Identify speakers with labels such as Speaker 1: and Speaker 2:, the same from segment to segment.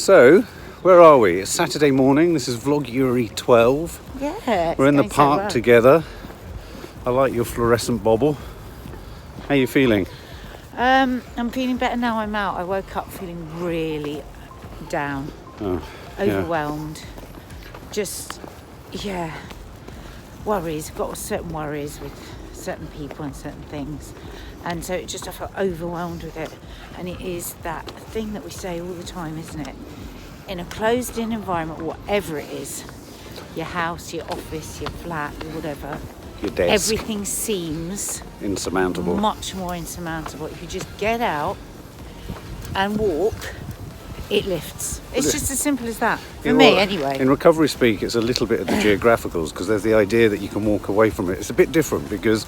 Speaker 1: So, where are we? It's Saturday morning. This is VLOGUARY 12.
Speaker 2: Yeah.
Speaker 1: We're in the park together. I like your fluorescent bobble. How are you feeling?
Speaker 2: I'm feeling better now I'm out. I woke up feeling really down. Overwhelmed. Just, worries. Got certain worries with certain people and certain things. And so I felt overwhelmed with it. And it is that thing that we say all the time, isn't it? In a closed-in environment, whatever it is, your house, your office, your flat, whatever,
Speaker 1: your desk.
Speaker 2: Everything seems
Speaker 1: insurmountable.
Speaker 2: Much more insurmountable. If you just get out and walk, it lifts. It's just as simple as that. For me, anyway.
Speaker 1: In recovery speak, it's a little bit of the geographicals, because there's the idea that you can walk away from it. It's a bit different, because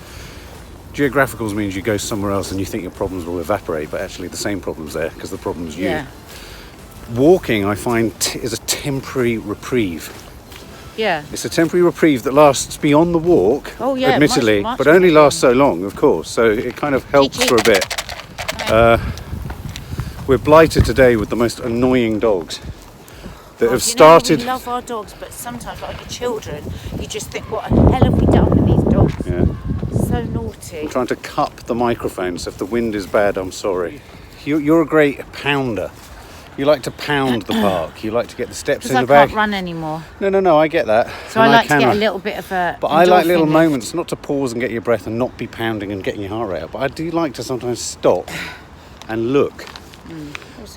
Speaker 1: geographicals means you go somewhere else and you think your problems will evaporate, but actually the same problem's there, because the problem's you.
Speaker 2: Yeah.
Speaker 1: Walking, I find, is a temporary reprieve.
Speaker 2: Yeah.
Speaker 1: It's a temporary reprieve that lasts beyond the walk, admittedly,
Speaker 2: much
Speaker 1: but only lasts so long, of course. So it kind of helps for a bit. We're blighted today with the most annoying dogs that have started.
Speaker 2: We love our dogs, but sometimes, like your children, you just think, what the hell have we done with these dogs?
Speaker 1: Yeah.
Speaker 2: So naughty.
Speaker 1: I'm trying to cup the microphone, so if the wind is bad, I'm sorry. You're a great pounder. You like to pound the park. You like to get the steps in the bag.
Speaker 2: I can't run anymore.
Speaker 1: No, I get that.
Speaker 2: So I like to get a little bit of a...
Speaker 1: But I like little moments, not to pause and get your breath and not be pounding and getting your heart rate up. But I do like to sometimes stop and look.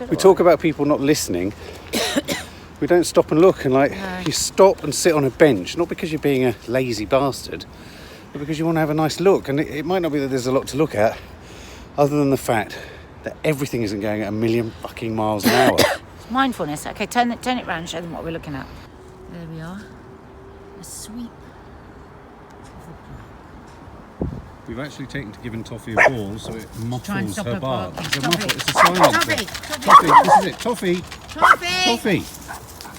Speaker 1: We talk about people not listening. We don't stop and look. And you stop and sit on a bench, not because you're being a lazy bastard, but because you want to have a nice look. And it might not be that there's a lot to look at, other than the fact that everything isn't going at 1,000,000 fucking miles an hour.
Speaker 2: Mindfulness. Okay, turn it round and show them what we're looking at. There we are. A sweep.
Speaker 1: We've actually taken to giving Toffee a ball, so it muffles her bark. It's a muffle. It's a silencer. Toffee. This is it.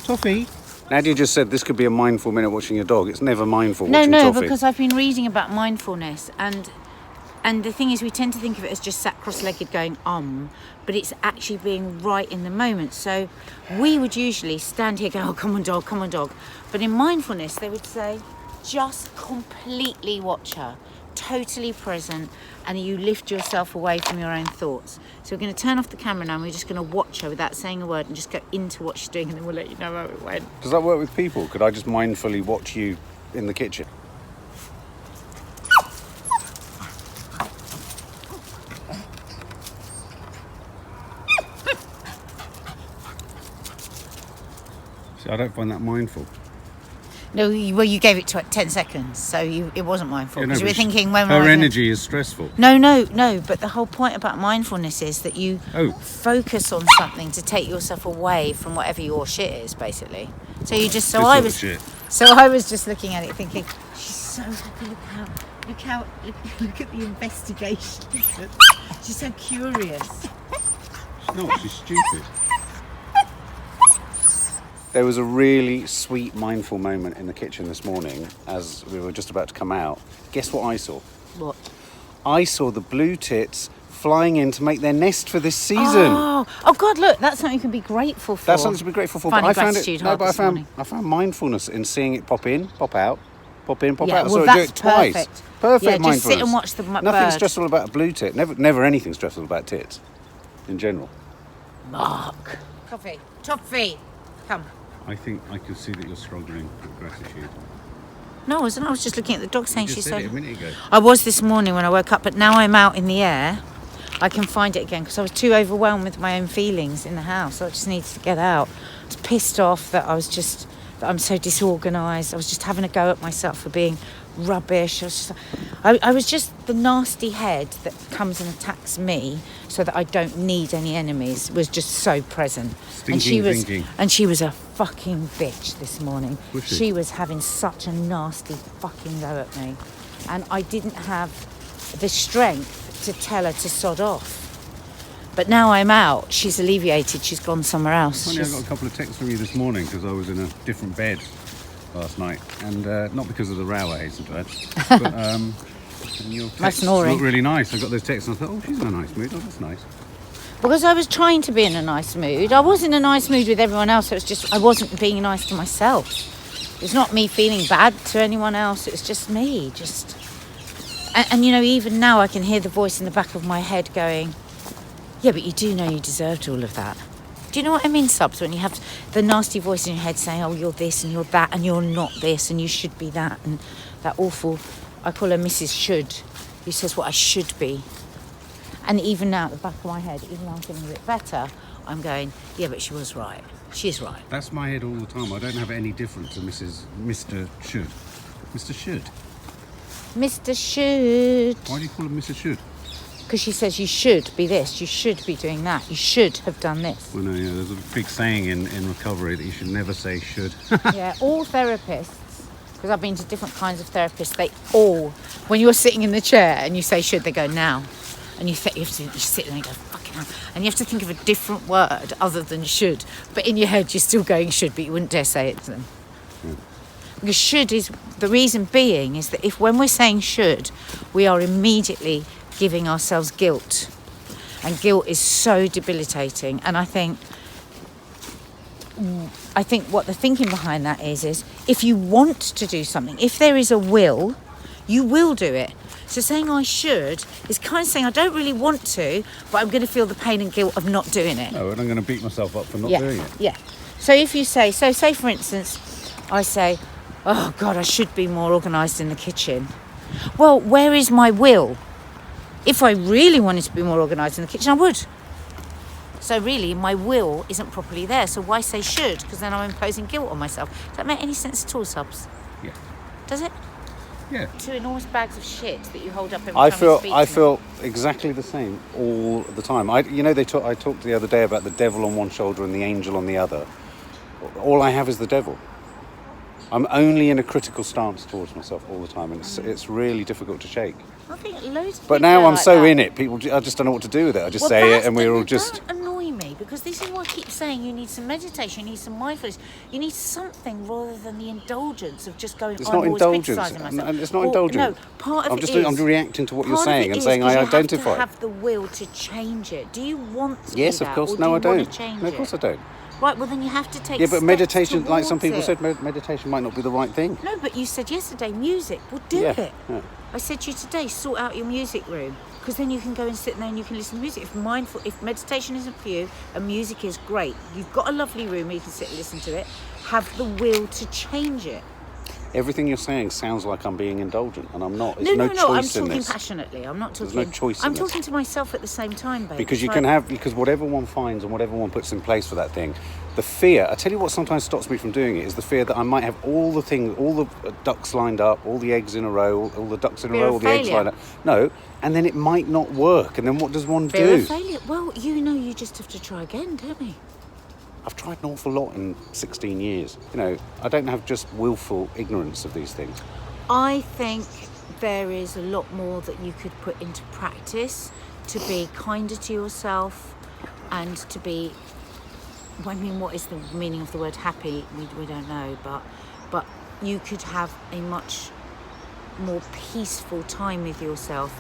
Speaker 1: Toffee. Nadia just said this could be a mindful minute watching your dog. It's never mindful watching Toffee.
Speaker 2: No, because I've been reading about mindfulness, and the thing is, we tend to think of it as just sat cross-legged going, but it's actually being right in the moment. So we would usually stand here going, oh, come on, dog. But in mindfulness, they would say, just completely watch her, totally present, and you lift yourself away from your own thoughts. So we're going to turn off the camera now, and we're just going to watch her without saying a word and just go into what she's doing, and then we'll let you know how it went.
Speaker 1: Does that work with people? Could I just mindfully watch you in the kitchen? I don't find that mindful.
Speaker 2: No, you gave it 10 seconds, so it wasn't mindful. Because you were thinking when
Speaker 1: her energy is stressful.
Speaker 2: No. But the whole point about mindfulness is that you focus on something to take yourself away from whatever your shit is, basically. So you just. I was just looking at it, thinking, she's so happy. Look at the investigation. She's so curious.
Speaker 1: She's not. She's stupid. There was a really sweet, mindful moment in the kitchen this morning as we were just about to come out. Guess what I saw?
Speaker 2: What?
Speaker 1: I saw the blue tits flying in to make their nest for this season.
Speaker 2: Oh God, look, that's something you can be grateful for.
Speaker 1: That's something to be grateful for.
Speaker 2: I found
Speaker 1: mindfulness in seeing it pop in, pop out, pop in, pop
Speaker 2: out.
Speaker 1: Well, so I do it twice. Perfect mindfulness.
Speaker 2: Just sit and watch the bird.
Speaker 1: Nothing stressful about a blue tit. Never anything stressful about tits, in general.
Speaker 2: Mark. Toffee. Come.
Speaker 1: I think I can see that you're struggling with gratitude.
Speaker 2: No, I wasn't. I was just looking at the dog saying she's so...
Speaker 1: You just said it a minute ago.
Speaker 2: I was this morning when I woke up, but now I'm out in the air, I can find it again, because I was too overwhelmed with my own feelings in the house. I just needed to get out. I was pissed off that I'm so disorganised. I was just having a go at myself for being rubbish. I was just the nasty head that comes and attacks me so that I don't need any enemies, was just so present.
Speaker 1: Thinking.
Speaker 2: And she was a fucking bitch this morning. She was having such a nasty fucking go at me, and I didn't have the strength to tell her to sod off. But now I'm out, she's alleviated, she's gone somewhere else.
Speaker 1: Funny, I got a couple of texts from you this morning because I was in a different bed last night, and not because of the row, I hasten to add, but your texts look really nice. I got those texts and I thought, oh, she's in a nice mood. Oh, that's nice.
Speaker 2: Because I was trying to be in a nice mood. I was in a nice mood with everyone else. It was just I wasn't being nice to myself. It's not me feeling bad to anyone else. It's just me. And you know, even now I can hear the voice in the back of my head going, yeah, but you do know you deserved all of that. Do you know what I mean, Subs? When you have the nasty voice in your head saying, oh, you're this and you're that and you're not this and you should be that. And that awful, I call her Mrs. Should, who says what I should be. And even now, at the back of my head, even though I'm feeling a bit better, I'm going, yeah, but she was right. She is right.
Speaker 1: That's my head all the time. I don't have any different to Mr. Should. Mr. Should.
Speaker 2: Mr. Should.
Speaker 1: Why do you call him Mr. Should?
Speaker 2: Because she says you should be this, you should be doing that, you should have done this.
Speaker 1: Well, no, yeah, there's a big saying in recovery that you should never say should.
Speaker 2: Yeah, all therapists, because I've been to different kinds of therapists, they all, when you're sitting in the chair and you say should, they go now. And you sit there and you go, fucking hell. And you have to think of a different word other than should. But in your head, you're still going should, but you wouldn't dare say it to them.
Speaker 1: Yeah.
Speaker 2: Because should is, the reason being is that if when we're saying should, we are immediately giving ourselves guilt. And guilt is so debilitating. And I think what the thinking behind that is if you want to do something, if there is a will, you will do it. So saying I should is kind of saying I don't really want to, but I'm going to feel the pain and guilt of not doing it.
Speaker 1: No, and I'm going to beat myself up for not doing it.
Speaker 2: Yeah. So if you say, say for instance, I say, oh God, I should be more organised in the kitchen. Well, where is my will? If I really wanted to be more organised in the kitchen, I would. So really, my will isn't properly there. So why say should? Because then I'm imposing guilt on myself. Does that make any sense at all, Subs?
Speaker 1: Yeah.
Speaker 2: Does it?
Speaker 1: Yeah.
Speaker 2: 2 enormous bags of shit that you hold up every time you speak to me.
Speaker 1: I feel exactly the same all the time. I talked the other day about the devil on one shoulder and the angel on the other. All I have is the devil. I'm only in a critical stance towards myself all the time, and it's really difficult to shake.
Speaker 2: I think loads of
Speaker 1: But
Speaker 2: people
Speaker 1: now
Speaker 2: are
Speaker 1: I'm
Speaker 2: like
Speaker 1: so
Speaker 2: that.
Speaker 1: in it, I just don't know what to do with it. I just say it and we're all just...
Speaker 2: Don't annoy me, because this is why I keep saying you need some meditation, you need some mindfulness, you need something rather than the indulgence of just going,
Speaker 1: It's
Speaker 2: I'm
Speaker 1: not
Speaker 2: always
Speaker 1: indulgence.
Speaker 2: criticising myself.
Speaker 1: It's not indulgent.
Speaker 2: No, part of
Speaker 1: I'm reacting to what you're saying and saying I
Speaker 2: You
Speaker 1: identify.
Speaker 2: have to have the will to change it. Do you want to
Speaker 1: Yes,
Speaker 2: do
Speaker 1: of
Speaker 2: that,
Speaker 1: course.
Speaker 2: or
Speaker 1: No,
Speaker 2: do
Speaker 1: I
Speaker 2: you
Speaker 1: don't.
Speaker 2: want to change
Speaker 1: No, of course I don't.
Speaker 2: Right, well then you have to take
Speaker 1: Yeah, but
Speaker 2: steps
Speaker 1: meditation, like some
Speaker 2: towards
Speaker 1: people
Speaker 2: it.
Speaker 1: said, meditation might not be the right thing.
Speaker 2: No, but you said yesterday, music. Well, do
Speaker 1: Yeah,
Speaker 2: it.
Speaker 1: yeah.
Speaker 2: I said to you today, sort out your music room, because then you can go and sit there and you can listen to music. If meditation isn't for you, and music is great, you've got a lovely room where you can sit and listen to it. Have the will to change it.
Speaker 1: Everything you're saying sounds like I'm being indulgent, and I'm not.
Speaker 2: No,
Speaker 1: There's no choice
Speaker 2: I'm
Speaker 1: in
Speaker 2: talking
Speaker 1: this.
Speaker 2: passionately. I'm not talking.
Speaker 1: There's no choice in
Speaker 2: I'm
Speaker 1: this.
Speaker 2: talking to myself at the same time, babe.
Speaker 1: Because
Speaker 2: It's
Speaker 1: because whatever one finds and whatever one puts in place for that thing, the fear, I tell you what sometimes stops me from doing it, is the fear that I might have all the ducks lined up, all the eggs in a row, all the ducks in a
Speaker 2: Fear
Speaker 1: row,
Speaker 2: of
Speaker 1: all the eggs
Speaker 2: failure.
Speaker 1: lined up. No, and then it might not work, and then what does one
Speaker 2: fear
Speaker 1: do?
Speaker 2: of failure. Well, you just have to try again, don't you?
Speaker 1: I've tried an awful lot in 16 years. I don't have just willful ignorance of these things.
Speaker 2: I think there is a lot more that you could put into practice to be kinder to yourself and to be, I mean, what is the meaning of the word happy? We don't know, but you could have a much more peaceful time with yourself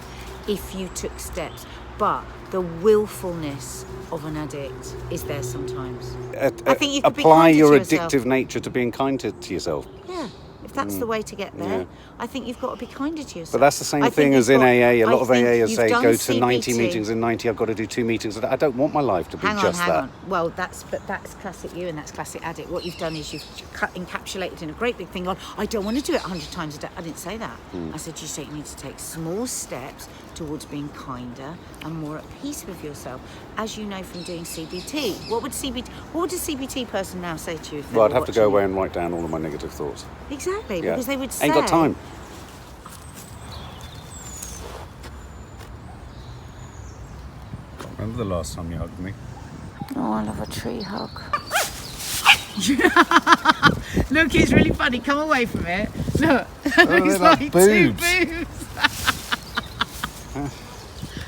Speaker 2: if you took steps. But the willfulness of an addict is there sometimes. I think you could be
Speaker 1: apply
Speaker 2: kinder
Speaker 1: your
Speaker 2: to yourself.
Speaker 1: addictive nature to being kinder to yourself.
Speaker 2: Yeah. If that's the way to get there,
Speaker 1: Yeah.
Speaker 2: I think you've got to be kinder to yourself.
Speaker 1: But that's the same
Speaker 2: I
Speaker 1: thing
Speaker 2: think
Speaker 1: as
Speaker 2: you've
Speaker 1: in
Speaker 2: got-
Speaker 1: AA. A
Speaker 2: I
Speaker 1: lot of
Speaker 2: think
Speaker 1: AA
Speaker 2: you've
Speaker 1: say
Speaker 2: done
Speaker 1: go to 90
Speaker 2: CBT.
Speaker 1: meetings. In 90, I've got to do 2 meetings. I don't want my life to be
Speaker 2: Hang
Speaker 1: just that.
Speaker 2: on. Well, that's classic you and that's classic addict. What you've done is you've encapsulated in a great big thing on, I don't want to do it 100 times a day. I didn't say that. I said you need to take small steps towards being kinder and more at peace with yourself. As you know from doing CBT. What would a CBT person now say to you? If they
Speaker 1: Well, I'd
Speaker 2: were
Speaker 1: have to go
Speaker 2: watching
Speaker 1: away
Speaker 2: you?
Speaker 1: and write down all of my negative thoughts.
Speaker 2: Exactly,
Speaker 1: Yeah.
Speaker 2: because they would say...
Speaker 1: Ain't got time. Remember the last time you hugged me?
Speaker 2: Oh, I love a tree hug. Look, it's really funny. Come away from it. Look,
Speaker 1: they're
Speaker 2: it's
Speaker 1: like
Speaker 2: like
Speaker 1: boobs.
Speaker 2: 2 boobs.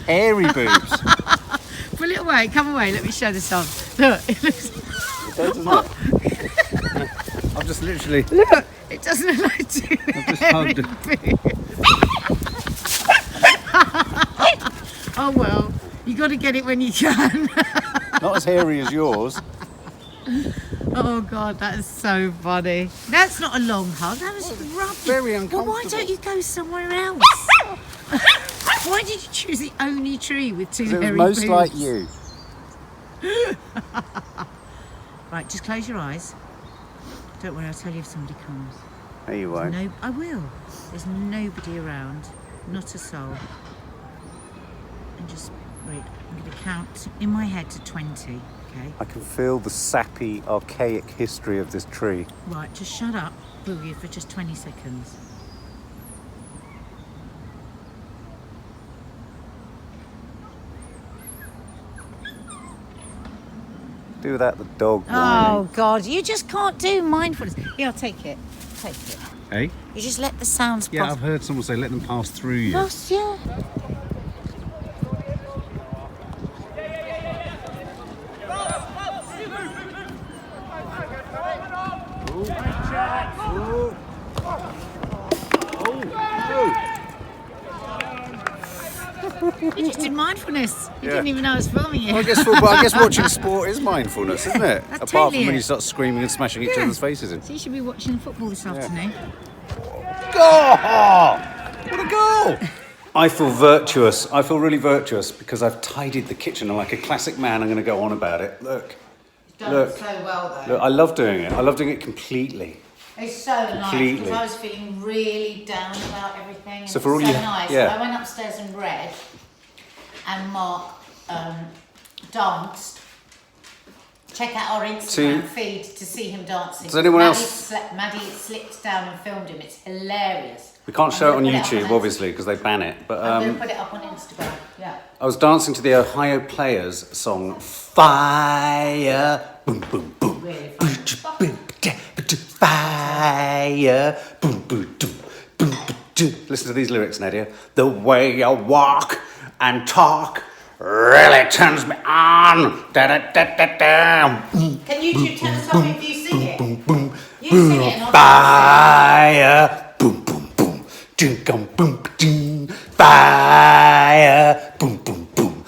Speaker 1: Airy boobs.
Speaker 2: Pull it away. Come away. Let me show this on. Look, it looks.
Speaker 1: It does, doesn't it? I've just literally...
Speaker 2: Look, it doesn't look like 2
Speaker 1: I've just hugged it.
Speaker 2: boobs. Oh well, you got got to get it when you can.
Speaker 1: Not as hairy as yours.
Speaker 2: Oh God, that is so funny. That's not a long hug. That was rubbish.
Speaker 1: Very uncomfortable.
Speaker 2: Well, why don't you go somewhere else? Why did you choose the only tree with two hairy
Speaker 1: It was most
Speaker 2: boobs?
Speaker 1: like you.
Speaker 2: Right, just close your eyes. Don't worry, I'll tell you if somebody comes.
Speaker 1: No, you won't.
Speaker 2: No, I will. There's nobody around, not a soul. And just wait. I'm going to count in my head to 20. Okay.
Speaker 1: I can feel the sappy, archaic history of this tree.
Speaker 2: Right, just shut up, will you, for just 20 seconds.
Speaker 1: Do that, the dog.
Speaker 2: Oh God, you just can't do mindfulness. Here, I'll take it. Take it.
Speaker 1: Hey?
Speaker 2: You just let the sounds
Speaker 1: Yeah,
Speaker 2: pass.
Speaker 1: I've heard someone say let them pass through you.
Speaker 2: Pass, yeah. You just did mindfulness. You
Speaker 1: Yeah.
Speaker 2: didn't even know I was filming you.
Speaker 1: Well, I guess watching sport is mindfulness, isn't it?
Speaker 2: That's
Speaker 1: Apart
Speaker 2: totally
Speaker 1: from when
Speaker 2: it.
Speaker 1: you start screaming and smashing each other's faces in.
Speaker 2: So you should be watching football this afternoon.
Speaker 1: Goal! What a goal! I feel virtuous. I feel really virtuous because I've tidied the kitchen. And like a classic man, I'm going to go on about it. Look.
Speaker 2: You've done
Speaker 1: Look.
Speaker 2: it so well, though.
Speaker 1: Look, I love doing it. I love doing it completely.
Speaker 2: It's so nice
Speaker 1: Completely.
Speaker 2: because I was feeling really down about everything. And
Speaker 1: So for all
Speaker 2: it was
Speaker 1: you-
Speaker 2: so nice.
Speaker 1: yeah.
Speaker 2: I went upstairs and read, and Mark danced. Check out our Instagram feed to see him dancing.
Speaker 1: Does anyone else-
Speaker 2: Maddie slipped down and filmed him. It's hilarious.
Speaker 1: We can't
Speaker 2: I'm
Speaker 1: show it on
Speaker 2: gonna put
Speaker 1: YouTube,
Speaker 2: on
Speaker 1: obviously, because they ban it. But
Speaker 2: I'm going to put it up on Instagram. Yeah.
Speaker 1: I was dancing to the Ohio Players song Fire. Boom, boom, boom.
Speaker 2: Really fun.
Speaker 1: Fire. Boom, boom, boom, boom, boom. Listen to these lyrics, Nadia. The way you walk and talk really turns me on. Da, da, da, da, da.
Speaker 2: Can you two tell us something if you sing it?
Speaker 1: Boom,
Speaker 2: You sing it and I'll
Speaker 1: fire. Boom, boom, boom. Ding, gum, boom, ding. Fire. Boom, boom, boom.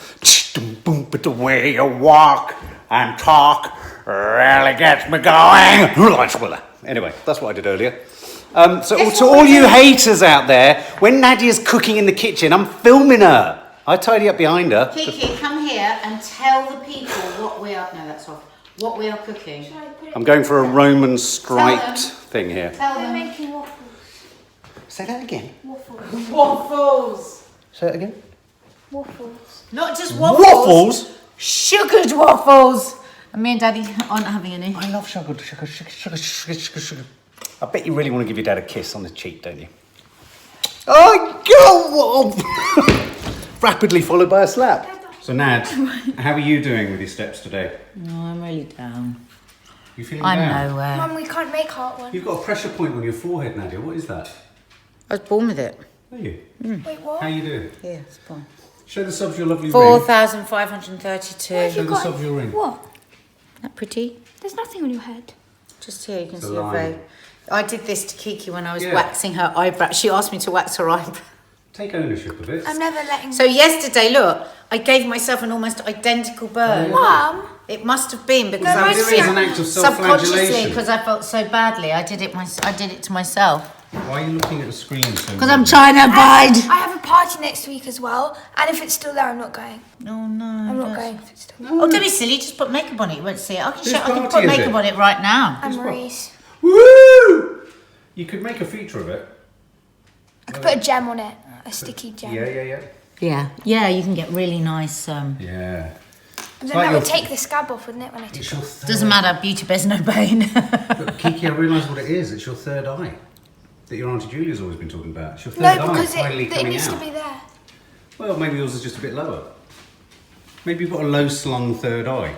Speaker 1: Boom, boom. But the way you walk and talk really gets me going. Anyway, that's what I did earlier. So to all you haters out there, when Nadia's cooking in the kitchen, I'm filming her. I tidy up behind her.
Speaker 2: Kiki, come here and tell the people what we are. No, that's off. What we are cooking.
Speaker 1: I'm going for a Roman striped thing here.
Speaker 2: Tell
Speaker 3: We're
Speaker 2: them.
Speaker 3: making waffles.
Speaker 1: Say that again.
Speaker 3: Waffles.
Speaker 2: Waffles.
Speaker 1: Say it again.
Speaker 3: Waffles.
Speaker 2: Not just waffles.
Speaker 1: Waffles?
Speaker 2: Sugared waffles. And me and Daddy aren't having any.
Speaker 1: I love sugar. I bet you really want to give your dad a kiss on the cheek, don't you? Oh, God! Rapidly followed by a slap. So, Nad, how are you doing with your steps today?
Speaker 2: No, I'm really down.
Speaker 1: You feeling
Speaker 2: I'm
Speaker 1: down?
Speaker 2: nowhere.
Speaker 3: Mum, we can't make heart one.
Speaker 1: You've got a pressure point on your forehead, Nadia. What is that?
Speaker 2: I was born with it.
Speaker 1: Are you?
Speaker 3: Wait, what?
Speaker 1: How are you doing?
Speaker 2: Yeah, it's born.
Speaker 1: Show the subs your lovely ring.
Speaker 2: 4,532.
Speaker 3: Have
Speaker 1: Show
Speaker 3: you
Speaker 1: the
Speaker 3: got-
Speaker 1: subs your ring.
Speaker 3: What?
Speaker 2: Isn't that pretty?
Speaker 3: There's nothing on your head.
Speaker 2: Just here, you can
Speaker 1: It's a
Speaker 2: see a
Speaker 1: line.
Speaker 2: vein. I did this to Kiki when I was
Speaker 1: Yeah.
Speaker 2: waxing her eyebrow. She asked me to wax her eyebrow.
Speaker 1: Take ownership of it.
Speaker 3: I'm never letting.
Speaker 2: So yesterday, look, I gave myself an almost identical burn.
Speaker 3: Mum.
Speaker 2: It must have been because
Speaker 3: No,
Speaker 2: I was
Speaker 3: there is
Speaker 1: an act of
Speaker 2: subconsciously
Speaker 1: self-flagellation.
Speaker 2: because I felt so badly. I did it to myself
Speaker 1: Why are you looking at the screen so
Speaker 2: because I'm
Speaker 1: much?
Speaker 2: trying to hide.
Speaker 3: I have a party next week as well, and if it's still there, I'm not going.
Speaker 2: Oh no!
Speaker 3: I'm not going if it's still there.
Speaker 2: Oh, don't be silly. Just put makeup on it. You won't see it. I
Speaker 1: Whose
Speaker 2: can
Speaker 1: party
Speaker 2: put
Speaker 1: is
Speaker 2: makeup
Speaker 1: it?
Speaker 2: on it right now.
Speaker 3: I'm Marie's.
Speaker 1: Woo! You could make a feature of it.
Speaker 3: I could put a gem on it, a sticky gem.
Speaker 2: Yeah. You can get really nice.
Speaker 1: Yeah.
Speaker 3: And
Speaker 1: It's
Speaker 3: then
Speaker 1: like
Speaker 3: that would
Speaker 1: your-
Speaker 3: take the scab off, wouldn't it, when I took
Speaker 1: It's
Speaker 3: it?
Speaker 1: your third.
Speaker 2: Doesn't matter. Beauty bears no pain.
Speaker 1: Look, Kiki, I realise what it is. It's your third eye that your Auntie Julia's always been talking about. It's your third
Speaker 3: No,
Speaker 1: eye
Speaker 3: because
Speaker 1: finally
Speaker 3: it
Speaker 1: coming
Speaker 3: needs
Speaker 1: out.
Speaker 3: to be there.
Speaker 1: Well, maybe yours is just a bit lower. Maybe you've got a low slung third eye.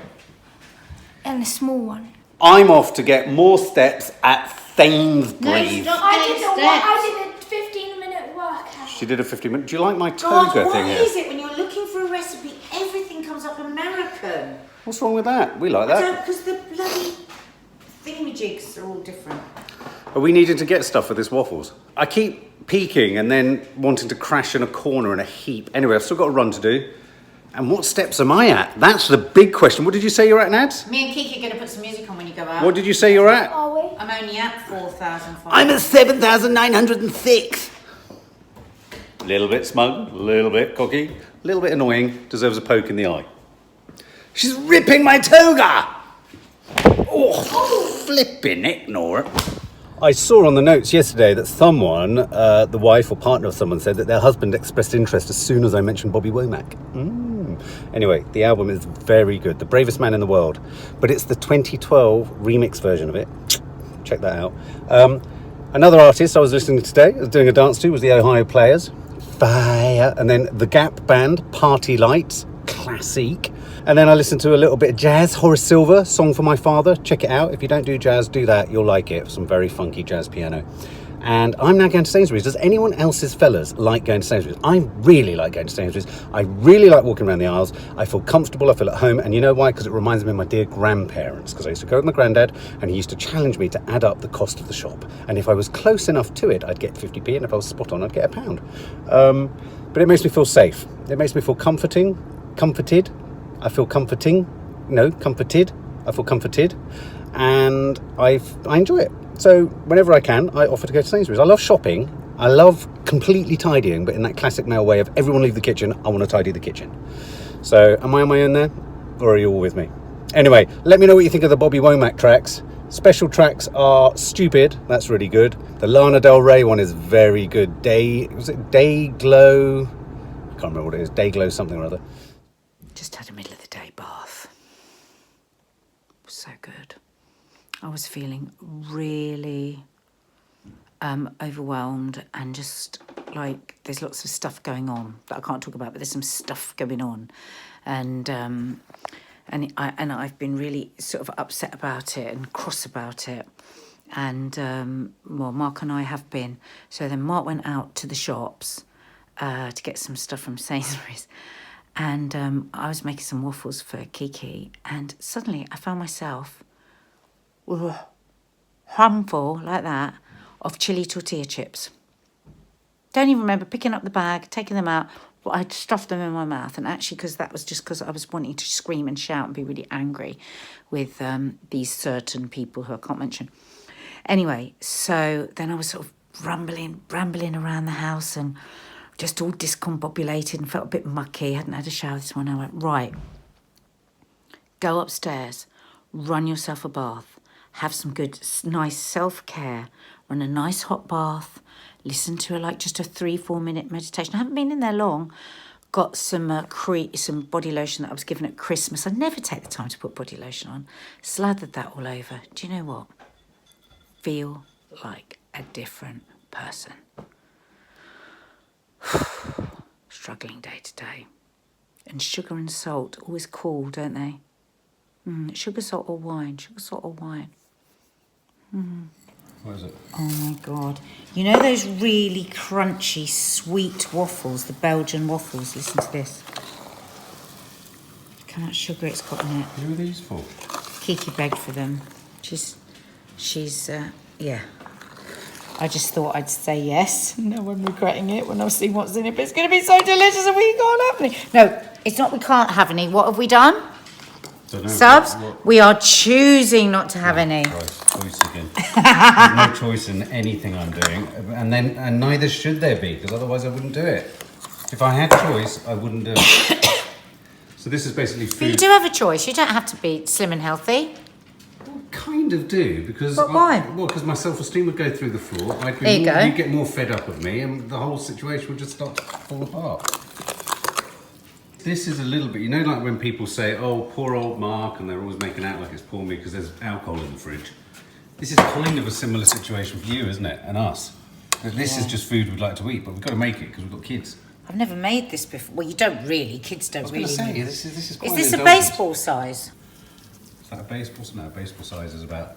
Speaker 3: And a small one.
Speaker 1: I'm off to get more steps at Sainsbury's.
Speaker 3: I did a 15-minute workout.
Speaker 1: She did a 50-minute. Do you like my
Speaker 2: God,
Speaker 1: toga
Speaker 2: what
Speaker 1: thing here?
Speaker 2: is it when you're looking for a recipe? Everything comes up American.
Speaker 1: What's wrong with that? We like that.
Speaker 2: Because the bloody thingamajigs are all different.
Speaker 1: Are we needing to get stuff for this waffles? I keep peeking and then wanting to crash in a corner in a heap. Anyway, I've still got a run to do. And what steps am I at? That's the big question. What did you say you're at, Nads?
Speaker 2: Me and Kiki are going to put some music on when you go out.
Speaker 1: What did you say you're at?
Speaker 3: Are we?
Speaker 2: I'm only at 4,500.
Speaker 1: I'm at 7,906. Little bit smug, little bit cocky, little bit annoying, deserves a poke in the eye. She's ripping my toga! Oh, flipping it, Nora. I saw on the notes yesterday that someone, the wife or partner of someone, said that their husband expressed interest as soon as I mentioned Bobby Womack. Anyway, the album is very good. The Bravest Man in the World. But it's the 2012 remix version of it. Check that out. Another artist I was listening to today, I was doing a dance to, was the Ohio Players. Fire. And then the Gap Band, Party Lights. Classic. And then I listened to a little bit of jazz, Horace Silver, Song for My Father. Check it out. If you don't do jazz, do that. You'll like it. Some very funky jazz piano. And I'm now going to Sainsbury's. Does anyone else's fellas like going to Sainsbury's? I really like going to Sainsbury's. I really like walking around the aisles. I feel comfortable. I feel at home. And you know why? Because it reminds me of my dear grandparents. Because I used to go with my granddad and he used to challenge me to add up the cost of the shop. And if I was close enough to it, I'd get 50p. And if I was spot on, I'd get £1. But it makes me feel safe. It makes me feel comforted. I feel comforted. I feel comforted. And I enjoy it. So whenever I can, I offer to go to Sainsbury's. I love shopping. I love completely tidying, but in that classic male way of everyone leave the kitchen, I want to tidy the kitchen. So am I on my own there? Or are you all with me? Anyway, let me know what you think of the Bobby Womack tracks. Special tracks are Stupid. That's really good. The Lana Del Rey one is very good. Day Glow? I can't remember what it is. Day Glow something or other.
Speaker 2: Just had a middle of the day bath. It was so good. I was feeling really overwhelmed and just like there's lots of stuff going on that I can't talk about, but there's some stuff going on, and I've been really sort of upset about it and cross about it, and well, Mark and I have been. So then Mark went out to the shops to get some stuff from Sainsbury's. And I was making some waffles for Kiki, and suddenly I found myself with a handful like that of chili tortilla chips. Don't even remember picking up the bag, taking them out, but I'd stuffed them in my mouth. And actually, because that was just because I was wanting to scream and shout and be really angry with these certain people who I can't mention. Anyway, so then I was sort of rambling around the house and just all discombobulated and felt a bit mucky. Hadn't had a shower this morning. I went, right, go upstairs, run yourself a bath, have some good, nice self-care, run a nice hot bath, listen to just a 3-4 minute meditation. I haven't been in there long. Got some some body lotion that I was given at Christmas. I never take the time to put body lotion on. Slathered that all over. Do you know what? Feel like a different person. Struggling day to day. And sugar and salt always cool, don't they? Sugar, salt or wine? Sugar, salt or wine?
Speaker 1: What is it?
Speaker 2: Oh my God. You know those really crunchy, sweet waffles, the Belgian waffles? Listen to this. Look how much sugar it's got in it.
Speaker 1: Who are these for?
Speaker 2: Kiki begged for them. Yeah. I just thought I'd say yes. No, I'm regretting it when I've seen what's in it, but it's going to be so delicious and we can't have any. No, it's not we can't have any. What have we done? Subs, we are choosing not to have any.
Speaker 1: Choice again. There's no choice in anything I'm doing, and neither should there be, because otherwise I wouldn't do it. If I had choice, I wouldn't do it. So this is basically food.
Speaker 2: But you do have a choice. You don't have to be slim and healthy.
Speaker 1: Well, kind of do, because
Speaker 2: but why?
Speaker 1: Because my self-esteem would go through the floor. You'd get more fed up of me, and the whole situation would just start to fall apart. This is a little bit, like when people say, oh, poor old Mark, and they're always making out like it's poor me because there's alcohol in the fridge. This is kind of a similar situation for you, isn't it? And us. This is just food we'd like to eat, but we've got to make it because we've got kids.
Speaker 2: I've never made this before. Well, you don't really. Kids don't really.
Speaker 1: I was going to say, this is quite
Speaker 2: Is this
Speaker 1: an
Speaker 2: a
Speaker 1: indulgence.
Speaker 2: baseball size?
Speaker 1: Is that a baseball? No, baseball size is about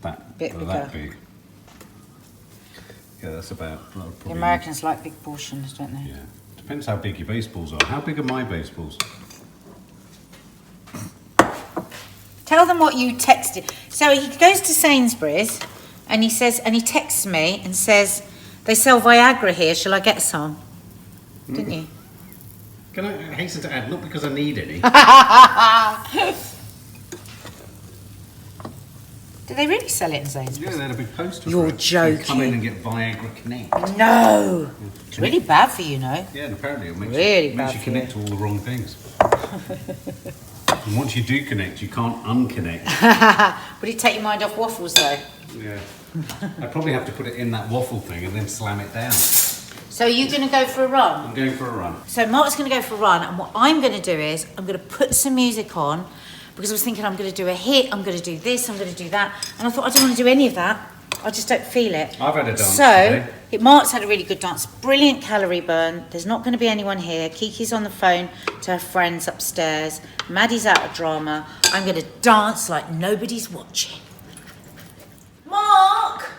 Speaker 1: that big. Yeah, that's about...
Speaker 2: The Americans like big portions, don't they?
Speaker 1: Yeah. Depends how big your baseballs are. How big are my baseballs?
Speaker 2: Tell them what you texted. So he goes to Sainsbury's and he texts me and says, they sell Viagra here, shall I get some? Didn't you?
Speaker 1: Can I hasten to add, not because I need any.
Speaker 2: Do they really sell it in Sainsbury's?
Speaker 1: Yeah, they had a big poster.
Speaker 2: You're
Speaker 1: for it.
Speaker 2: joking.
Speaker 1: You can come in and get Viagra Connect.
Speaker 2: No! It's really bad for you, no?
Speaker 1: Yeah, and apparently it makes
Speaker 2: Really
Speaker 1: you,
Speaker 2: bad
Speaker 1: makes you
Speaker 2: for
Speaker 1: connect to all the wrong things. And once you do connect, you can't unconnect.
Speaker 2: Would it take your mind off waffles, though?
Speaker 1: Yeah. I'd probably have to put it in that waffle thing and then slam it down.
Speaker 2: So you're going to go for a run?
Speaker 1: I'm going for a run.
Speaker 2: So Mark's going to go for a run, and what I'm going to do is I'm going to put some music on, because I was thinking I'm going to do a hit, I'm going to do this, I'm going to do that, and I thought I don't want to do any of that. I just don't feel it.
Speaker 1: I've had a dance
Speaker 2: So,
Speaker 1: today.
Speaker 2: Mark's had a really good dance, brilliant calorie burn. There's not going to be anyone here. Kiki's on the phone to her friends upstairs. Maddie's out of drama. I'm going to dance like nobody's watching. Mark!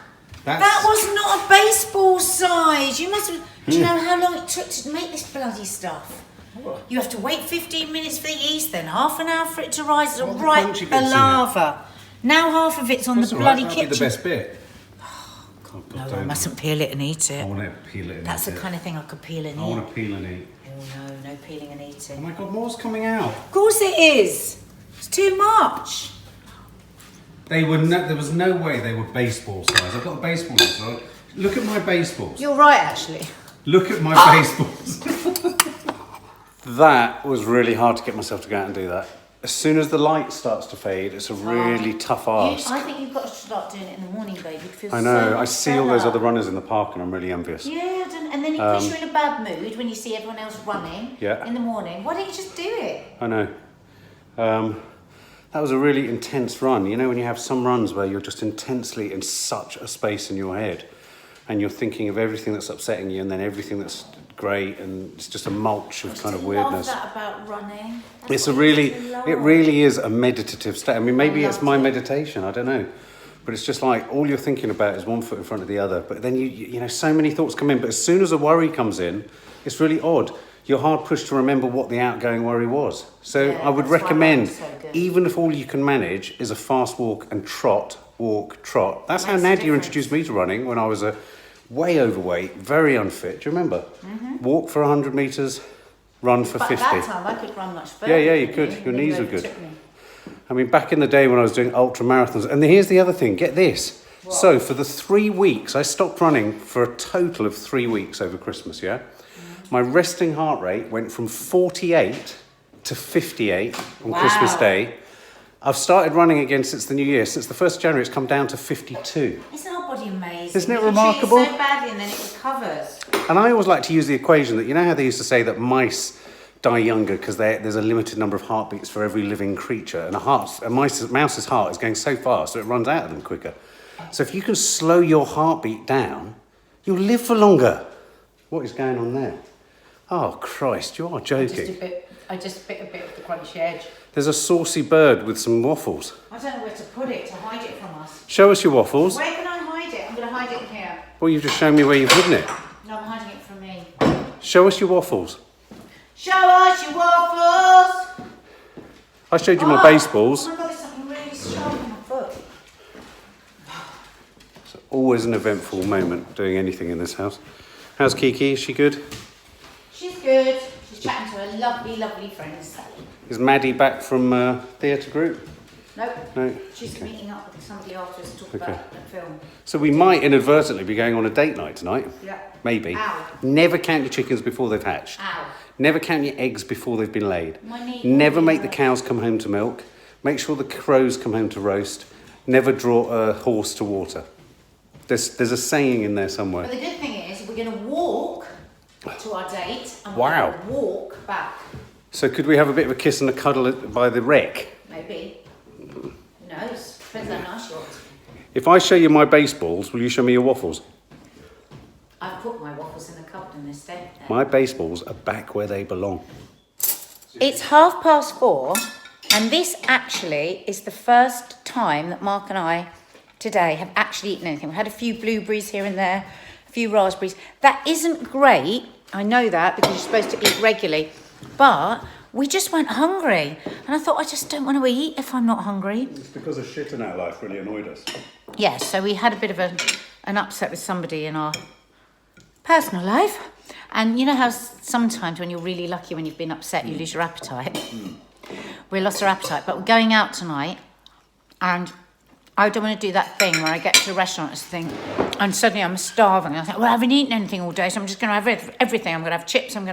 Speaker 2: That was not a baseball size. You must have... Do you know how long it took to make this bloody stuff? You have to wait 15 minutes for the yeast, then half an hour for it to rise. It's a ripe lava. Now half of it's on the bloody kitchen.
Speaker 1: That'd be the best bit.
Speaker 2: Oh, God, no, I mustn't peel it and eat it.
Speaker 1: I want to peel it and
Speaker 2: That's
Speaker 1: eat
Speaker 2: the kind of thing I could peel and eat.
Speaker 1: I want to peel and eat.
Speaker 2: Oh no, no peeling and eating.
Speaker 1: Oh my God, more's coming out.
Speaker 2: Of course it is. It's too much.
Speaker 1: There was no way they were baseball size. I've got a baseball size. Look at my baseballs.
Speaker 2: You're right, actually.
Speaker 1: Look at my baseballs. That was really hard to get myself to go out and do that. As soon as the light starts to fade, it's a really tough ask.
Speaker 2: I think you've got to start doing it in the morning, babe. You'd feel
Speaker 1: I know.
Speaker 2: so
Speaker 1: I
Speaker 2: much
Speaker 1: see all those
Speaker 2: better.
Speaker 1: other runners in the park, and I'm really envious.
Speaker 2: Yeah, and then it puts you in a bad mood when you see everyone else running in the morning. Why don't you just do it?
Speaker 1: I know. That was a really intense run. You know, when you have some runs where you're just intensely in such a space in your head, and you're thinking of everything that's upsetting you, and then everything that's great, and it's just a mulch of kind of weirdness.
Speaker 2: I love that about running.
Speaker 1: It really is a meditative state. I mean, maybe it's my meditation, I don't know. But it's just like all you're thinking about is one foot in front of the other. But then you know, so many thoughts come in. But as soon as a worry comes in, it's really odd. You're hard pushed to remember what the outgoing worry was. So I would recommend, even if all you can manage is a fast walk and trot, walk, trot. That's how Nadia introduced me to running when I was way overweight, very unfit. Do you remember? Mm-hmm. Walk for 100 metres, run for 50.
Speaker 2: At that time, I could run much further.
Speaker 1: Yeah, you could. Your knees were good. I mean, back in the day when I was doing ultra marathons, and here's the other thing, get this. What? So for the 3 weeks, I stopped running for a total of 3 weeks over Christmas, yeah? My resting heart rate went from 48 to 58 on Christmas Day. I've started running again since the new year. Since the 1st of January, it's come down to 52.
Speaker 2: Isn't our body amazing?
Speaker 1: Isn't it remarkable?
Speaker 2: You treat it so badly and then it recovers.
Speaker 1: And I always like to use the equation that, you know how they used to say that mice die younger because there's a limited number of heartbeats for every living creature, and a mouse's heart is going so fast that it runs out of them quicker. So if you can slow your heartbeat down, you'll live for longer. What is going on there? Oh, Christ, you are joking.
Speaker 2: I just bit a bit of the crunchy edge.
Speaker 1: There's a saucy bird with some waffles.
Speaker 2: I don't know where to put it to hide it from us.
Speaker 1: Show us your waffles.
Speaker 2: Where can I hide it? I'm going to hide it in here.
Speaker 1: Well, you've just shown me where you've hidden it.
Speaker 2: No, I'm hiding it from me.
Speaker 1: Show us your waffles.
Speaker 2: Show us your waffles!
Speaker 1: I showed you my baseballs.
Speaker 2: Oh my God, there's something really sharp in my foot.
Speaker 1: It's always an eventful moment doing anything in this house. How's Kiki? Is she good?
Speaker 2: She's good. She's chatting to her lovely, lovely friend, Sally.
Speaker 1: Is Maddie back from theatre group?
Speaker 2: Nope.
Speaker 1: No?
Speaker 2: She's meeting up with somebody afterwards to talk about the film.
Speaker 1: So we might inadvertently be going on a date night tonight.
Speaker 2: Yeah.
Speaker 1: Maybe.
Speaker 2: Ow.
Speaker 1: Never count your chickens before they've hatched.
Speaker 2: Ow.
Speaker 1: Never count your eggs before they've been laid.
Speaker 2: My knee.
Speaker 1: Never make the cows come home to milk. Make sure the crows come home to roast. Never draw a horse to water. There's a saying in there somewhere.
Speaker 2: But the good thing is we're going to walk to our date and we're
Speaker 1: Wow.
Speaker 2: going to walk back.
Speaker 1: So could we have a bit of a kiss and a cuddle by the wreck?
Speaker 2: Maybe. Who knows? Depends how nice you are.
Speaker 1: If I show you my baseballs, will you show me your waffles?
Speaker 2: I've put my waffles in the cupboard and they're staying there.
Speaker 1: My baseballs are back where they belong.
Speaker 2: It's 4:30 and this actually is the first time that Mark and I today have actually eaten anything. We had a few blueberries here and there, a few raspberries. That isn't great, I know that, because you're supposed to eat regularly, but we just weren't hungry. And I thought, I just don't want to eat if I'm not hungry.
Speaker 1: It's because the shit in our life really annoyed us.
Speaker 2: Yes, so we had a bit of an upset with somebody in our personal life. And you know how sometimes when you're really lucky, when you've been upset, you lose your appetite? We lost our appetite, but we're going out tonight, and I don't want to do that thing where I get to a restaurant and suddenly I'm starving. I think, well, I haven't eaten anything all day, so I'm just going to have everything. I'm going to have chips, I'm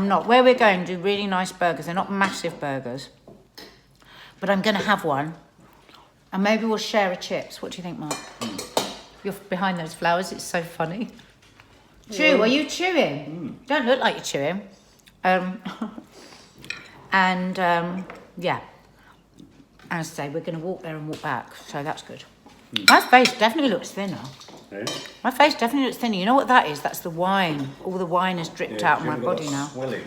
Speaker 2: not. Where we're going, do really nice burgers. They're not massive burgers, but I'm going to have one, and maybe we'll share a chips. What do you think, Mark? You're behind those flowers. It's so funny. Chew, are you chewing? Don't look like you're chewing. Yeah. As I say, we're going to walk there and walk back, so that's good. My face definitely looks thinner.
Speaker 1: Yeah.
Speaker 2: My face definitely looks thinner. You know what that is? That's the wine. All the wine has dripped out of my body now.
Speaker 1: Swelling.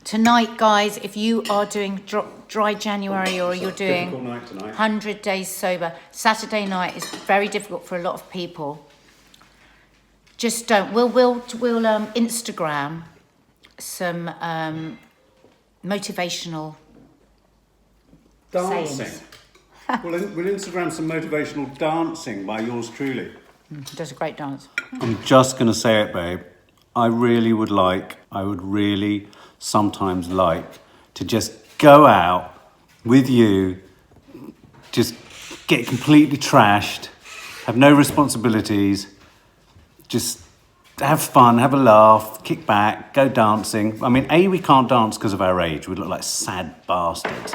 Speaker 2: Tonight, guys, if you are doing dry January or you're doing
Speaker 1: Difficult night tonight.
Speaker 2: 100 days sober, Saturday night is very difficult for a lot of people. Just don't. We'll Instagram some motivational
Speaker 1: Dancing.
Speaker 2: sayings.
Speaker 1: We'll Instagram some motivational dancing by yours truly.
Speaker 2: He does a great dance.
Speaker 1: I'm just going to say it, babe. I would really sometimes like to just go out with you, just get completely trashed, have no responsibilities, just have fun, have a laugh, kick back, go dancing. I mean, A, we can't dance because of our age. We look like sad bastards.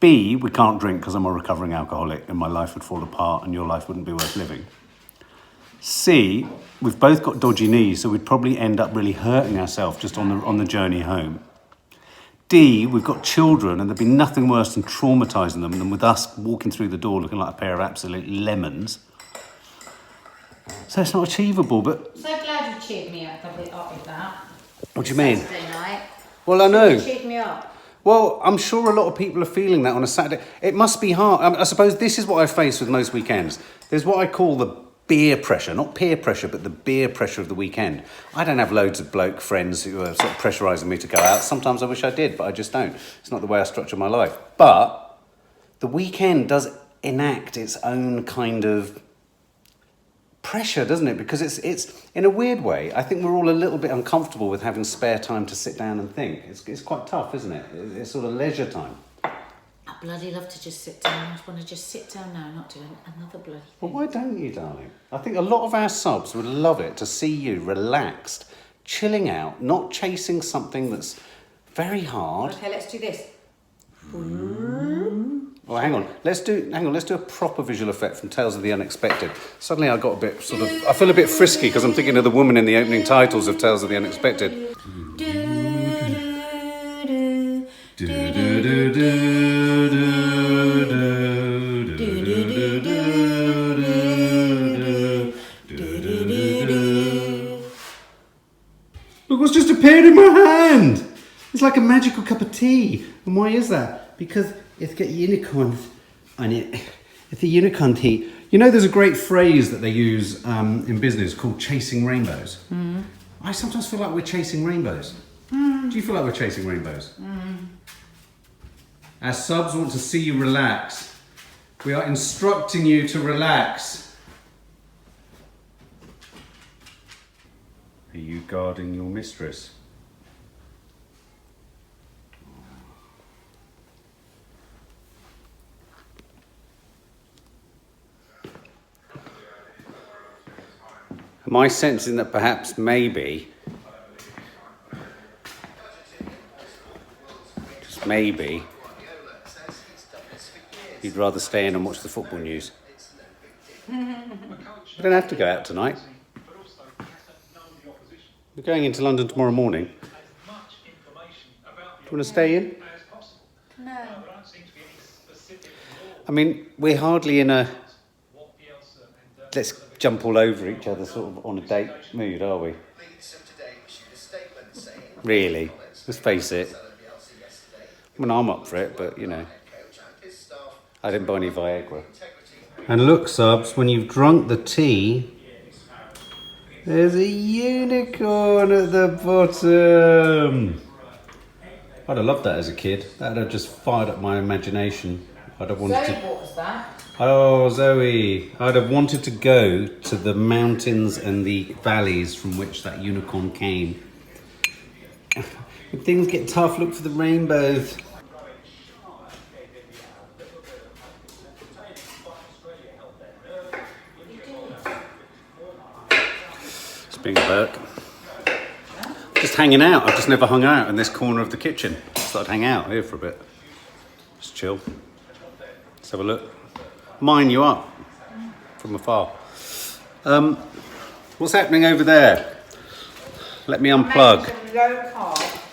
Speaker 1: B, we can't drink because I'm a recovering alcoholic and my life would fall apart and your life wouldn't be worth living. C, we've both got dodgy knees, so we'd probably end up really hurting ourselves just on the journey home. D, we've got children and there'd be nothing worse than traumatising them than with us walking through the door looking like a pair of absolute lemons. So it's not achievable, but...
Speaker 2: So glad you cheered me up with that.
Speaker 1: What do you mean?
Speaker 2: Saturday night.
Speaker 1: Well, I know.
Speaker 2: You cheered me up.
Speaker 1: Well, I'm sure a lot of people are feeling that on a Saturday. It must be hard. I suppose this is what I face with most weekends. There's what I call the beer pressure, not peer pressure, but the beer pressure of the weekend. I don't have loads of bloke friends who are sort of pressurising me to go out. Sometimes I wish I did, but I just don't. It's not the way I structure my life. But the weekend does enact its own kind of pressure, doesn't it? Because it's in a weird way, I think we're all a little bit uncomfortable with having spare time to sit down and think. It's quite tough, isn't it? It's sort of leisure time.
Speaker 2: I bloody love to just sit down. I just want to just sit down now and not do another bloody thing.
Speaker 1: Well, why don't you, darling? I think a lot of our subs would love it to see you relaxed, chilling out, not chasing something that's very hard.
Speaker 2: Okay, let's do this.
Speaker 1: Well, hang on. Let's do a proper visual effect from Tales of the Unexpected. Suddenly I got a bit I feel a bit frisky because I'm thinking of the woman in the opening titles of Tales of the Unexpected. Look what's just appeared in my hand! It's like a magical cup of tea. And why is that? Because it's got unicorns on it. It's a unicorn tea. You know, there's a great phrase that they use in business called chasing rainbows. Mm. I sometimes feel like we're chasing rainbows. Mm. Do you feel like we're chasing rainbows? Mm. Our subs want to see you relax. We are instructing you to relax. Are you guarding your mistress? Am I sensing that perhaps maybe, just maybe, you'd rather stay in and watch the football news? You don't have to go out tonight. We're going into London tomorrow morning. Do you want to stay in?
Speaker 2: No.
Speaker 1: I mean, we're hardly in a let's jump all over each other sort of on a date mood, are we? Really? Let's face it. I mean, I'm up for it, but, you know, I didn't buy any Viagra. And look, subs, when you've drunk the tea, there's a unicorn at the bottom. I'd have loved that as a kid. That would have just fired up my imagination. I'd have wanted
Speaker 2: Zoe
Speaker 1: to...
Speaker 2: bought us that.
Speaker 1: Oh, Zoe, I'd have wanted to go to the mountains and the valleys from which that unicorn came. When things get tough, look for the rainbows. It's being a Burke. Just hanging out. I've just never hung out in this corner of the kitchen. Just thought I'd hang out here for a bit. Just chill. Let's have a look. Mine you up from afar. What's happening over there? Let me unplug.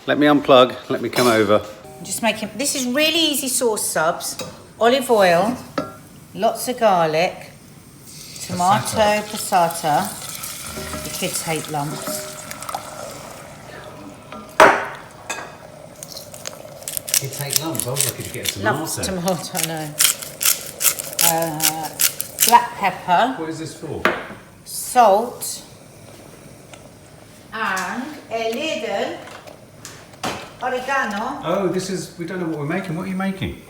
Speaker 1: Let me unplug. Let me come over.
Speaker 2: Just making. This is really easy sauce subs. Olive oil, lots of garlic, tomato passata. The kids hate lumps.
Speaker 1: Kids hate lumps. I was looking to get a
Speaker 2: Lumps of tomato, no. Black pepper.
Speaker 1: What is this for?
Speaker 2: Salt. And a little oregano.
Speaker 1: Oh, this is. We don't know what we're making. What are you making?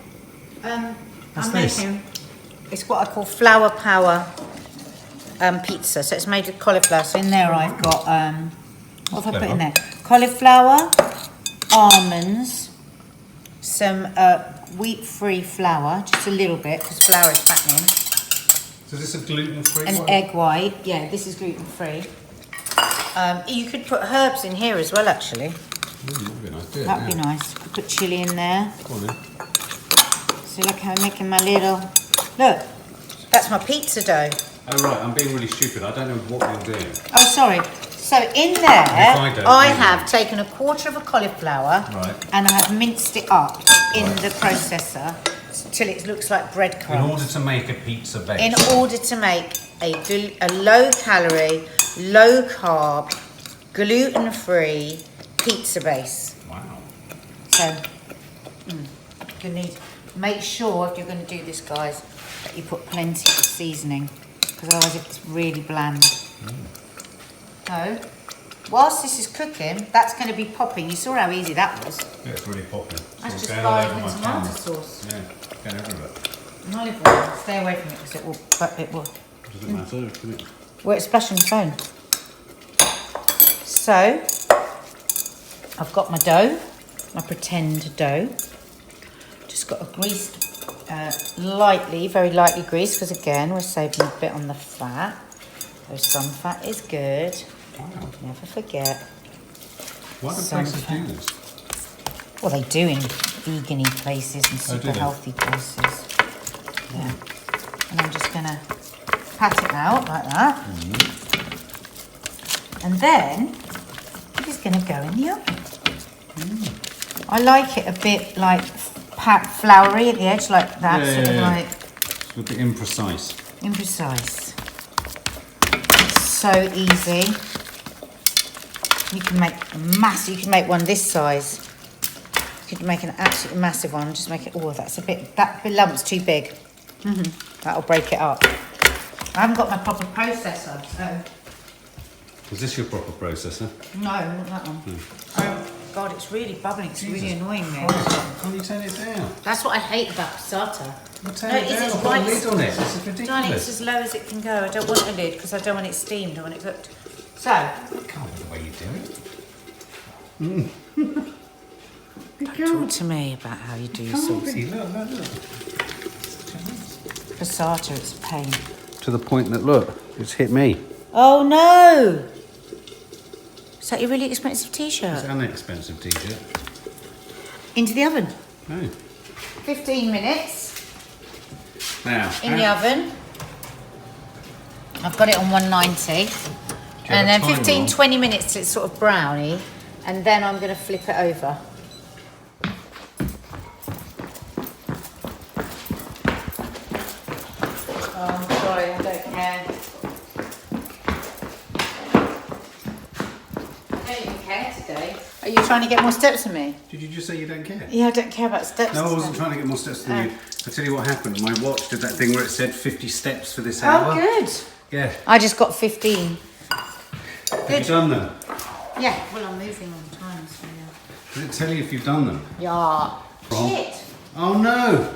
Speaker 2: I'm
Speaker 1: this?
Speaker 2: making. It's what I call flour power pizza. So it's made with cauliflower. So in there I've got what have I put in there? Cauliflower, almonds, some wheat-free flour, just a little bit because flour is fattening.
Speaker 1: So is this a gluten-free
Speaker 2: An
Speaker 1: one?
Speaker 2: egg white. Yeah, this is gluten-free. You could put herbs in here as well, actually.
Speaker 1: That'd be nice.
Speaker 2: That'd be nice. Could put chilli in there.
Speaker 1: Go on then.
Speaker 2: So look how I'm making my little... Look, that's my pizza dough.
Speaker 1: Oh right, I'm being really stupid. I don't know what you're doing.
Speaker 2: Oh, sorry. So in there,
Speaker 1: I
Speaker 2: have taken a quarter of a cauliflower and I have minced it up in the processor till it looks like breadcrumbs.
Speaker 1: In order to make a pizza base.
Speaker 2: In order to make a low-calorie, low-carb, gluten-free pizza base.
Speaker 1: Wow.
Speaker 2: So, you need make sure if you're going to do this, guys, that you put plenty of seasoning, because otherwise it's really bland. So, whilst this is cooking, that's going to be popping. You saw how easy that was.
Speaker 1: Yeah, it's really popping.
Speaker 2: That's
Speaker 1: It's
Speaker 2: just
Speaker 1: going all
Speaker 2: garlic
Speaker 1: over
Speaker 2: and
Speaker 1: my
Speaker 2: tomato
Speaker 1: camera.
Speaker 2: sauce.
Speaker 1: Yeah, going everywhere.
Speaker 2: And olive oil. Stay away from it because it will.
Speaker 1: Doesn't matter, can it?
Speaker 2: Well, it's splashing the phone. So, I've got my dough, my pretend dough. Just got a greased, very lightly greased, because again, we're saving a bit on the fat. So some fat is good.
Speaker 1: Wow.
Speaker 2: Never forget.
Speaker 1: Why do
Speaker 2: Some
Speaker 1: places do this?
Speaker 2: Well, they do in vegan-y places and
Speaker 1: do
Speaker 2: super
Speaker 1: they?
Speaker 2: healthy places. Yeah. And I'm just going to pat it out like that. And then it is going to go in the oven. I like it a bit like floury at the edge, like that,
Speaker 1: Yeah,
Speaker 2: sort of
Speaker 1: yeah.
Speaker 2: like
Speaker 1: It's a bit imprecise.
Speaker 2: imprecise. So easy. You can make massive. You can make one this size. You could make an absolutely massive one. Just make it. Oh, that's a bit. That lump's too big. That'll break it up. I haven't got my proper processor, so.
Speaker 1: Is this your proper processor?
Speaker 2: No, not that one. Oh God, it's really bubbling. It's really annoying me.
Speaker 1: Can't you turn it down?
Speaker 2: That's what I hate about passata.
Speaker 1: Well, turn it down. Put a lid on it. This is ridiculous.
Speaker 2: Darling, it's as low as it can go. I don't want a lid because I don't want it steamed. I want it cooked. So,
Speaker 1: I can't do the way you do it.
Speaker 2: talk to me about how you do your sauce.
Speaker 1: Look.
Speaker 2: Passata, it's a pain.
Speaker 1: To the point that, look, it's hit me.
Speaker 2: Oh no! Is that your really expensive
Speaker 1: It's
Speaker 2: t-shirt?
Speaker 1: an inexpensive t-shirt.
Speaker 2: Into the oven.
Speaker 1: No.
Speaker 2: 15 minutes
Speaker 1: Now,
Speaker 2: in the oven. I've got it on 190. And then 15, 20 minutes till it's sort of browny. And then I'm going to flip it over. Oh, I'm sorry, I don't care. I don't even care today. Are you trying to get more steps from me?
Speaker 1: Did you just say you don't care?
Speaker 2: Yeah, I don't care about steps.
Speaker 1: No, I wasn't trying to get more steps than you. I tell you what happened. My watch did that thing where it said 50 steps for this hour.
Speaker 2: Oh, good.
Speaker 1: Yeah.
Speaker 2: I just got 15.
Speaker 1: Have you done them?
Speaker 2: Yeah, well, I'm moving all the time, so yeah.
Speaker 1: Does it tell you if you've done them?
Speaker 2: Yeah.
Speaker 1: Wrong.
Speaker 2: Shit.
Speaker 1: Oh no!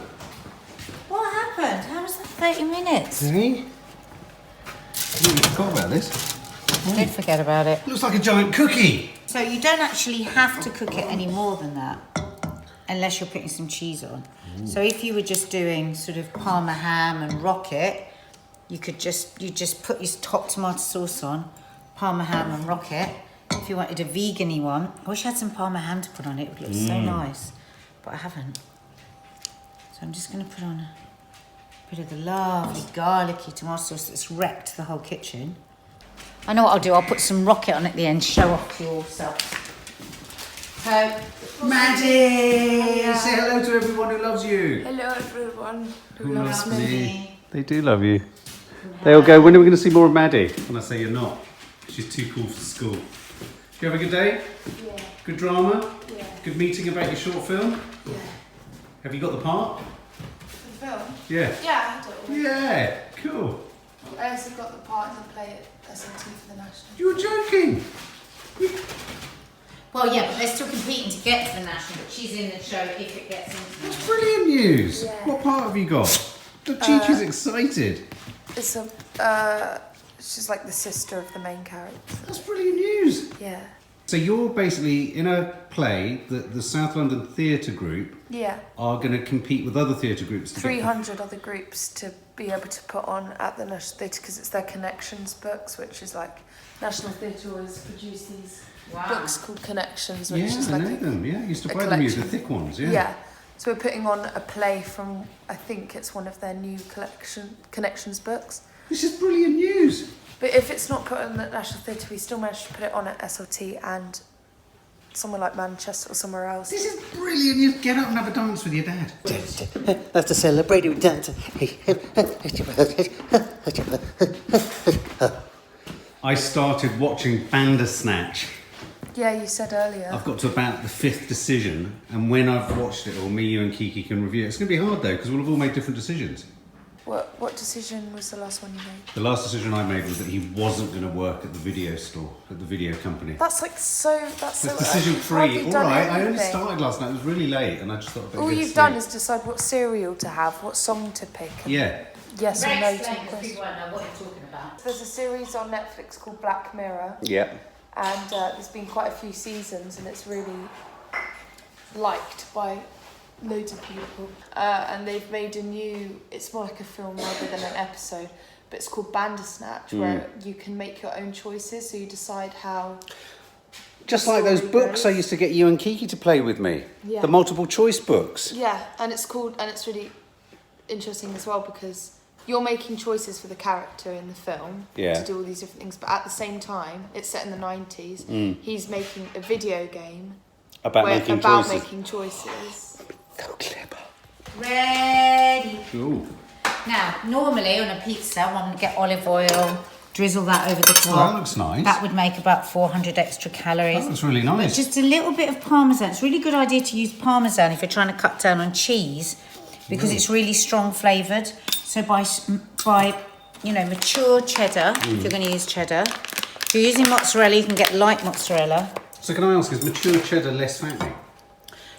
Speaker 2: What happened? How was that? 30 minutes.
Speaker 1: See? I forgot about this.
Speaker 2: Did forget about it.
Speaker 1: Looks like a giant cookie.
Speaker 2: So you don't actually have to cook it any more than that, unless you're putting some cheese on. So if you were just doing sort of Parma ham and rocket, you just put your top tomato sauce on, Parma ham and rocket. If you wanted a vegan-y one, I wish I had some Parma ham to put on it. It would look so nice, but I haven't. So I'm just going to put on a bit of the lovely garlicky tomato sauce that's wrecked the whole kitchen. I know what I'll do. I'll put some rocket on at the end, show off to yourself. So,
Speaker 1: Maddie! Say hello to everyone who loves you.
Speaker 3: Hello everyone
Speaker 1: Who loves me. They do love you. They all go, when are we going to see more of Maddie? And I say, you're not. She's too cool for school. Did you have a good day?
Speaker 3: Yeah.
Speaker 1: Good drama?
Speaker 3: Yeah.
Speaker 1: Good meeting about your short film?
Speaker 3: Yeah.
Speaker 1: Have you got the part?
Speaker 3: The film?
Speaker 1: Yeah.
Speaker 3: Yeah, I had it already.
Speaker 1: Yeah, cool.
Speaker 3: I also got the part to play at SLT for the national.
Speaker 1: You were joking.
Speaker 2: well, yeah, but they're still competing to get to the national, but she's in the show if it gets into the
Speaker 1: That's brilliant news.
Speaker 3: Yeah.
Speaker 1: What part have you got? The Chi-Chi's excited.
Speaker 3: It's she's like the sister of the main character.
Speaker 1: That's brilliant news.
Speaker 3: Yeah.
Speaker 1: So you're basically in a play that the South London Theatre Group
Speaker 3: Yeah.
Speaker 1: are going to compete with other theatre groups. To
Speaker 3: 300 other groups to be able to put on at the National Theatre because it's their Connections books, which is like National Theatre always produce these books called Connections, which is
Speaker 1: I
Speaker 3: like
Speaker 1: know them. Yeah, I used to
Speaker 3: a
Speaker 1: buy them, the
Speaker 3: collection.
Speaker 1: thick ones. Yeah.
Speaker 3: Yeah. So we're putting on a play from, I think it's one of their new Connections books.
Speaker 1: This is brilliant news.
Speaker 3: But if it's not put on at National Theatre, we still managed to put it on at SLT and somewhere like Manchester or somewhere else.
Speaker 1: This is brilliant. You get up and have a dance with your dad.
Speaker 4: That's to celebrate with dance.
Speaker 1: I started watching Bandersnatch.
Speaker 3: Yeah, you said earlier.
Speaker 1: I've got to about the 5th decision, and when I've watched it all, me, you and Kiki can review it. It's going to be hard though, because we'll have all made different decisions.
Speaker 3: What decision was the last one you made?
Speaker 1: The last decision I made was that he wasn't going to work at the video store, at the video company.
Speaker 3: That's so. That's so.
Speaker 1: Decision
Speaker 3: You've hardly
Speaker 1: 3. All
Speaker 3: done
Speaker 1: right, I only
Speaker 3: anything.
Speaker 1: started last night. It was really late, and I just thought I'd better
Speaker 3: All
Speaker 1: go to
Speaker 3: you've
Speaker 1: sleep.
Speaker 3: done is decide what cereal to have, what song to pick. And
Speaker 1: Yeah.
Speaker 3: Yes or no to the
Speaker 2: explain, because
Speaker 3: question.
Speaker 2: people won't know what you're talking about.
Speaker 3: There's a series on Netflix called Black Mirror,
Speaker 1: Yeah.
Speaker 3: and there's been quite a few seasons, and it's really liked by loads of people. And they've made a new, it's more like a film rather than an episode, but it's called Bandersnatch, where you can make your own choices, so you decide how.
Speaker 1: Just like those books I used to get you and Kiki to play with me.
Speaker 3: Yeah.
Speaker 1: The multiple choice books.
Speaker 3: Yeah, and it's really interesting as well because you're making choices for the character in the film
Speaker 1: Yeah.
Speaker 3: to do all these different things, but at the same time, it's set in the 90s. He's making a video game
Speaker 1: About making choices.
Speaker 3: making choices.
Speaker 1: So clever.
Speaker 2: Ready.
Speaker 1: Ooh.
Speaker 2: Now, normally on a pizza, one would get olive oil, drizzle that over the top.
Speaker 1: Oh, that looks nice.
Speaker 2: That would make about 400 extra calories.
Speaker 1: That looks really
Speaker 2: But
Speaker 1: nice.
Speaker 2: just a little bit of parmesan. It's a really good idea to use parmesan if you're trying to cut down on cheese because it's really strong flavoured. So by mature cheddar, if you're going to use cheddar. If you're using mozzarella, you can get light mozzarella.
Speaker 1: So can I ask, is mature cheddar less fattening?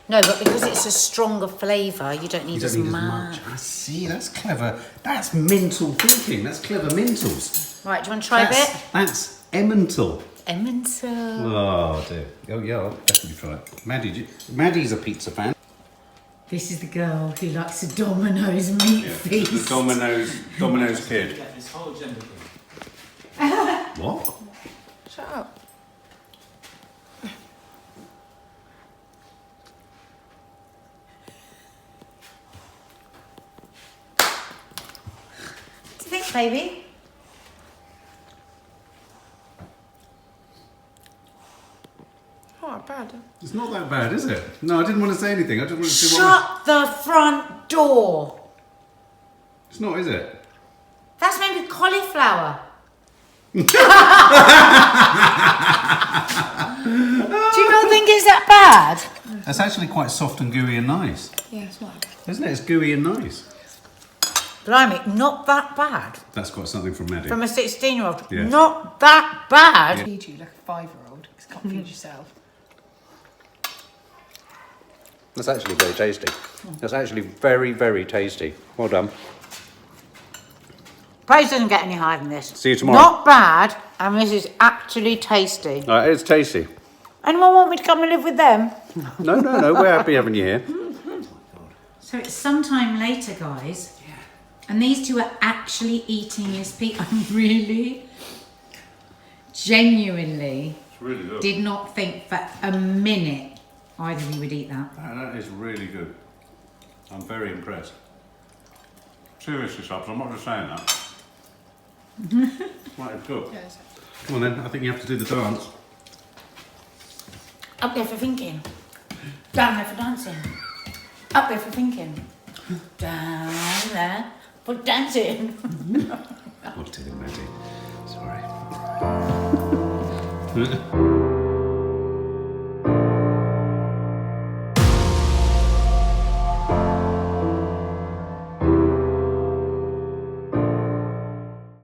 Speaker 2: No, but because it's a stronger flavour, you don't need,
Speaker 1: You don't need as much. I see, that's clever. That's mental thinking. That's clever mentals.
Speaker 2: Right, do you want to try a bit?
Speaker 1: That's emmental.
Speaker 2: Emmental.
Speaker 1: Oh dear. Oh yeah, I'll definitely try it. Maddie's a pizza fan.
Speaker 2: This is the girl who likes a Domino's meat feast.
Speaker 1: The Domino's kid.
Speaker 5: This whole gender thing.
Speaker 1: What?
Speaker 3: Shut up.
Speaker 2: What do you think, baby?
Speaker 3: Not bad.
Speaker 1: It's not that bad, is it? No, I didn't want to say anything. I just wanted to see what.
Speaker 2: Shut the front door.
Speaker 1: It's not, is it?
Speaker 2: That's made with cauliflower. Do you not think it's that bad?
Speaker 1: That's actually quite soft and gooey and nice.
Speaker 3: Yeah, it's not.
Speaker 1: Isn't it? It's gooey and nice.
Speaker 2: Blimey, not that bad.
Speaker 1: That's quite something from Maddie.
Speaker 2: From a 16-year-old.
Speaker 1: Yeah.
Speaker 2: Not that bad.
Speaker 6: Feed you like a 5-year-old because you can't feed yourself.
Speaker 1: That's actually very tasty. That's actually very, very tasty. Well done.
Speaker 2: Praise doesn't get any higher than this.
Speaker 1: See you tomorrow.
Speaker 2: Not bad, and this is actually tasty.
Speaker 1: It's tasty.
Speaker 2: Anyone want me to come and live with them?
Speaker 1: No, we're happy having you here.
Speaker 2: So it's sometime later, guys. Yeah. And these two are actually eating this pizza. I really, genuinely
Speaker 1: It's really good.
Speaker 2: did not think for a minute either of you would eat that.
Speaker 1: That is really good. I'm very impressed. Seriously, Subs, I'm not just saying that. Right, it's good.
Speaker 6: Yes.
Speaker 1: Come on then, I think you have to do the dance.
Speaker 2: Up there for thinking. Down there for dancing. Up there for thinking. Down there for dancing.
Speaker 1: What did it, Maddie? Sorry.